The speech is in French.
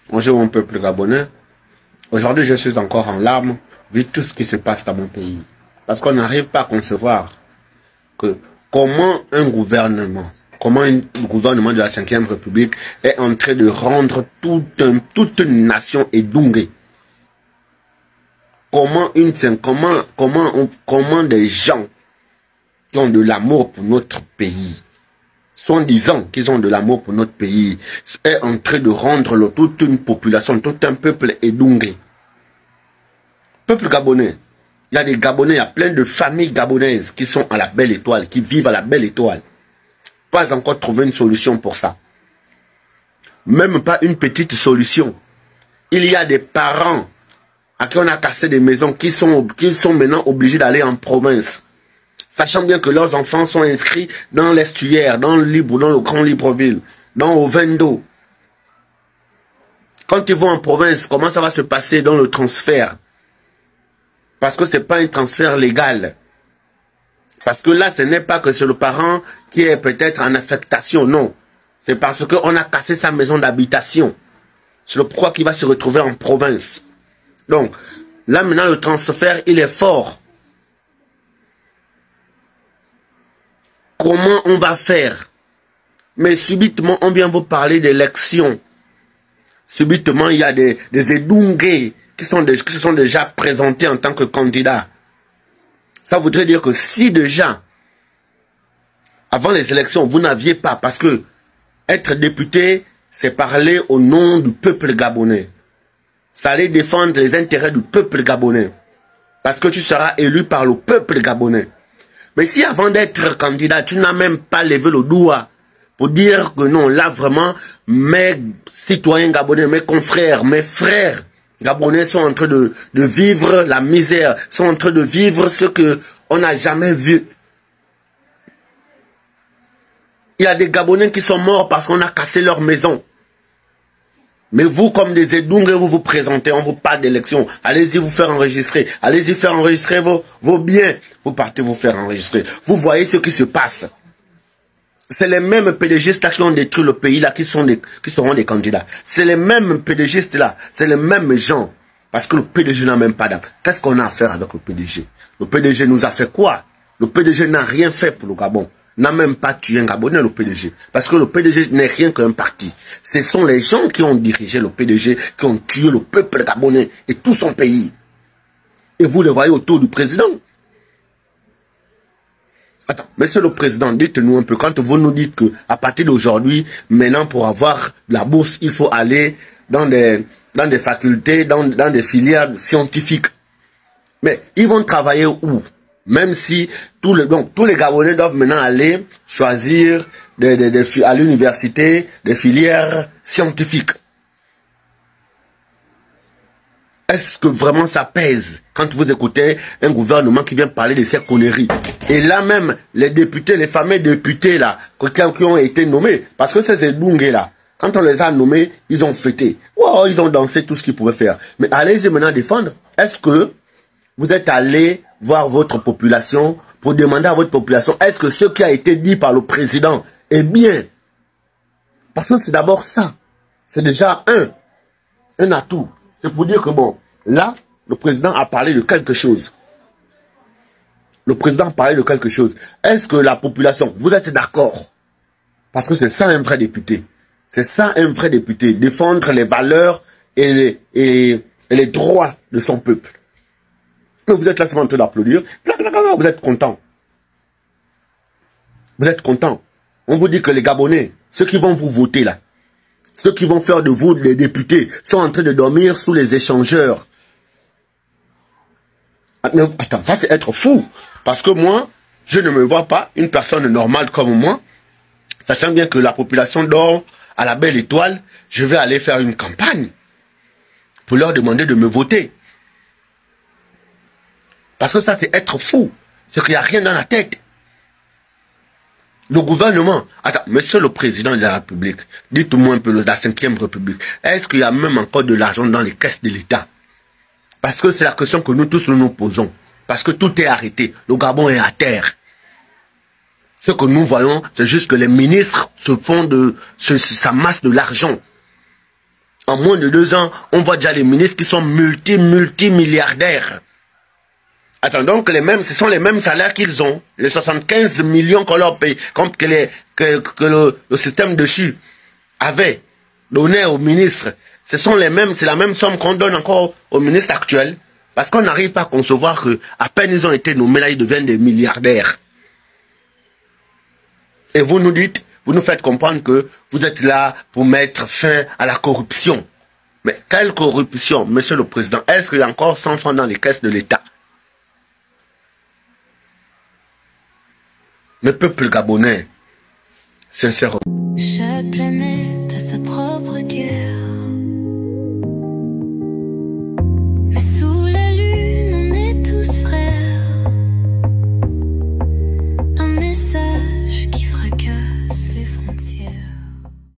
Bonjour mon peuple gabonais. Aujourd'hui, je suis encore en larmes vu tout ce qui se passe dans mon pays. Parce qu'on n'arrive pas à concevoir que comment un gouvernement de la 5e République est en train de rendre toute une nation édoungée. Comment des gens qui ont de l'amour pour notre pays, soi-disant qu'ils ont de l'amour pour notre pays, est en train de rendre toute une population, tout un peuple édoungé. Peuple gabonais, il y a des Gabonais, il y a plein de familles gabonaises qui sont à la belle étoile, qui vivent à la belle étoile. Pas encore trouvé une solution pour ça. Même pas une petite solution. Il y a des parents à qui on a cassé des maisons qui sont maintenant obligés d'aller en province. Sachant bien que leurs enfants sont inscrits dans l'estuaire, dans le Grand Libreville, dans Ovendo. Quand ils vont en province, comment ça va se passer dans le transfert? Parce que ce n'est pas un transfert légal. Parce que là, ce n'est pas que c'est le parent qui est peut-être en affectation, non. C'est parce qu'on a cassé sa maison d'habitation. C'est le pourquoi qu'il va se retrouver en province. Donc, là maintenant, le transfert, il est fort. Comment on va faire? Mais subitement, on vient vous parler d'élections. Subitement, il y a des édoungés qui se sont déjà présentés en tant que candidats. Ça voudrait dire que si déjà, avant les élections, vous n'aviez pas, parce que être député, c'est parler au nom du peuple gabonais. Ça allait défendre les intérêts du peuple gabonais. Parce que tu seras élu par le peuple gabonais. Mais si avant d'être candidat, tu n'as même pas levé le doigt pour dire que non, là vraiment, mes citoyens gabonais, mes confrères, mes frères gabonais sont en train de vivre la misère, sont en train de vivre ce qu'on n'a jamais vu. Il y a des Gabonais qui sont morts parce qu'on a cassé leur maison. Mais vous, comme des édoungés, vous vous présentez, on vous parle d'élection. Allez-y vous faire enregistrer. Allez-y faire enregistrer vos biens. Vous partez vous faire enregistrer. Vous voyez ce qui se passe. C'est les mêmes PDGistes qui ont détruit le pays là qui seront des candidats. C'est les mêmes PDGistes là. C'est les mêmes gens. Parce que le PDG n'a même pas d'âme. Qu'est-ce qu'on a à faire avec le PDG? Le PDG nous a fait quoi? Le PDG n'a rien fait pour le Gabon. N'a même pas tué un Gabonais, le PDG. Parce que le PDG n'est rien qu'un parti. Ce sont les gens qui ont dirigé le PDG, qui ont tué le peuple gabonais et tout son pays. Et vous le voyez autour du président. Attends, monsieur le président, dites-nous un peu, quand vous nous dites qu'à partir d'aujourd'hui, maintenant pour avoir la bourse, il faut aller dans des facultés, dans des filières scientifiques. Mais ils vont travailler où? Même si tous les Gabonais doivent maintenant aller choisir à l'université des filières scientifiques. Est-ce que vraiment ça pèse quand vous écoutez un gouvernement qui vient parler de ces conneries? Et là même, les députés, les fameux députés là, qui ont été nommés, parce que ces édoungés là, quand on les a nommés, ils ont fêté. Wow, ils ont dansé tout ce qu'ils pouvaient faire. Mais allez-y maintenant défendre. Est-ce que vous êtes allé voir votre population pour demander à votre population, est-ce que ce qui a été dit par le président est bien? Parce que c'est d'abord ça. C'est déjà un atout. C'est pour dire que bon, là, le président a parlé de quelque chose. Le président a parlé de quelque chose. Est-ce que la population, vous êtes d'accord? Parce que c'est ça un vrai député. C'est ça un vrai député. Défendre les valeurs et les droits de son peuple. Vous êtes là seulement en train d'applaudir. Vous êtes content. Vous êtes content. On vous dit que les Gabonais, ceux qui vont vous voter là, ceux qui vont faire de vous des députés, sont en train de dormir sous les échangeurs. Attends, ça c'est être fou. Parce que moi, je ne me vois pas, une personne normale comme moi, sachant bien que la population dort à la belle étoile, je vais aller faire une campagne pour leur demander de me voter. Parce que ça, c'est être fou. C'est qu'il n'y a rien dans la tête. Le gouvernement... Attends, monsieur le président de la République, dites-moi un peu, la 5e République, est-ce qu'il y a même encore de l'argent dans les caisses de l'État? Parce que c'est la question que nous tous nous posons. Parce que tout est arrêté. Le Gabon est à terre. Ce que nous voyons, c'est juste que les ministres se font s'amassent de l'argent. En moins de 2 ans, on voit déjà les ministres qui sont multimilliardaires. Attends, donc ce sont les mêmes salaires qu'ils ont. Les 75 millions qu'on leur paye, comme que le système dessus avait donné aux ministres. Ce sont les mêmes, c'est la même somme qu'on donne encore aux ministres actuels. Parce qu'on n'arrive pas à concevoir que, à peine ils ont été nommés, là, ils deviennent des milliardaires. Et vous nous dites, vous nous faites comprendre que vous êtes là pour mettre fin à la corruption. Mais quelle corruption, monsieur le président? Est-ce qu'il y a encore 100 francs dans les caisses de l'État? Le peuple gabonais, sincèrement. Chaque planète